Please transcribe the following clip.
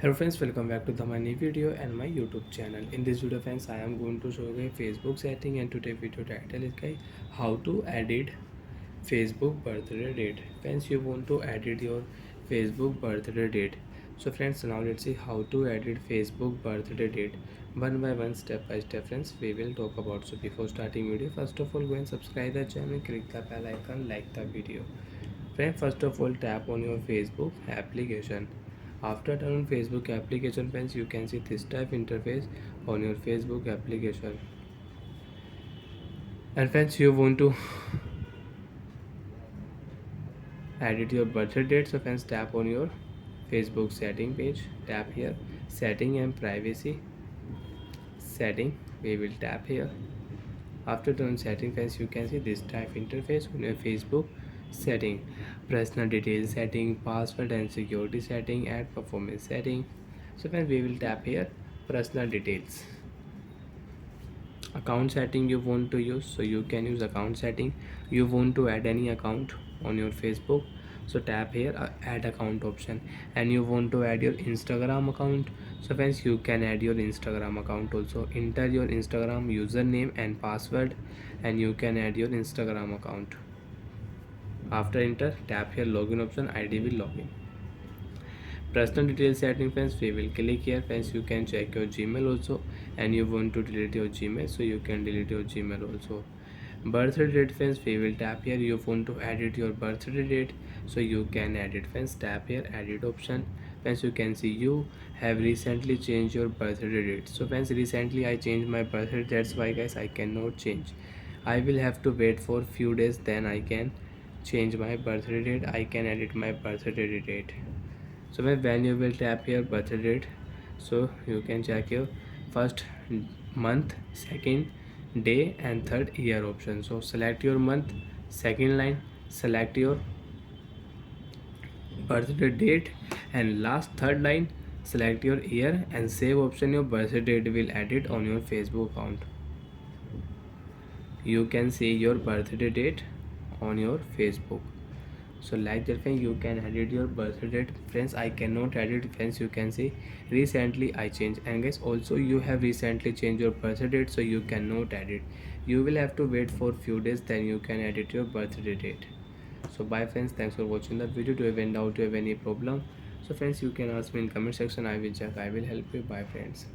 Hello friends, welcome back to my new video and my YouTube channel. In this video friends, I am going to show you a Facebook setting, and today video title is guys how to edit Facebook birthday date. Friends, you want to edit your Facebook birthday date. So friends, now let's see how to edit Facebook birthday date one by one, step by step. Friends, we will talk about. So before starting video, first of all go and subscribe the channel, click the bell icon, like the video. Friend, first of all tap on your Facebook application. After turn on Facebook application, friends, you can see this type interface on your Facebook application. And friends, you want to edit your birthday date, so friends, tap on your Facebook setting page. Tap here, setting and privacy. Setting, we will tap here. After turn setting, friends, you can see this type interface on your Facebook setting: personal details setting, password and security setting, and performance setting. So friends, we will tap here personal details. Account setting you want to use, so you can use account setting. You want to add any account on your Facebook, so tap here add account option. And you want to add your Instagram account, so friends, you can add your Instagram account also. Enter your Instagram username and password, and you can add your Instagram account. After enter, tap here login option, ID will login. Personal details setting, friends, we will click here. Friends, you can check your Gmail also, and you want to delete your Gmail, so you can delete your Gmail also. Birthday date, friends, we will tap here. You want to edit your birthday date, so you can edit. Friends, tap here edit option. Friends, you can see you have recently changed your birthday date. So friends, recently I changed my birthday, that's why guys I cannot change. I will have to wait for few days, then I can change my birthday date. I can edit my birthday date. So when you will tap here birthday date, so you can check your first month, second day, and third year option. So select your month, second line select your birthday date, and last third line select your year, and save option. Your birthday date will edit on your Facebook account. You can see your birthday date on your Facebook. So like that, friends, you can edit your birthday date. Friends, I cannot edit. Friends, you can see recently I changed. And guys, also you have recently changed your birthday date, so you cannot edit. You will have to wait for few days, then you can edit your birthday date. So bye friends, thanks for watching the video. Do you have any doubt, do you have any problem, so friends, you can ask me in comment section. I will check, I will help you. Bye friends.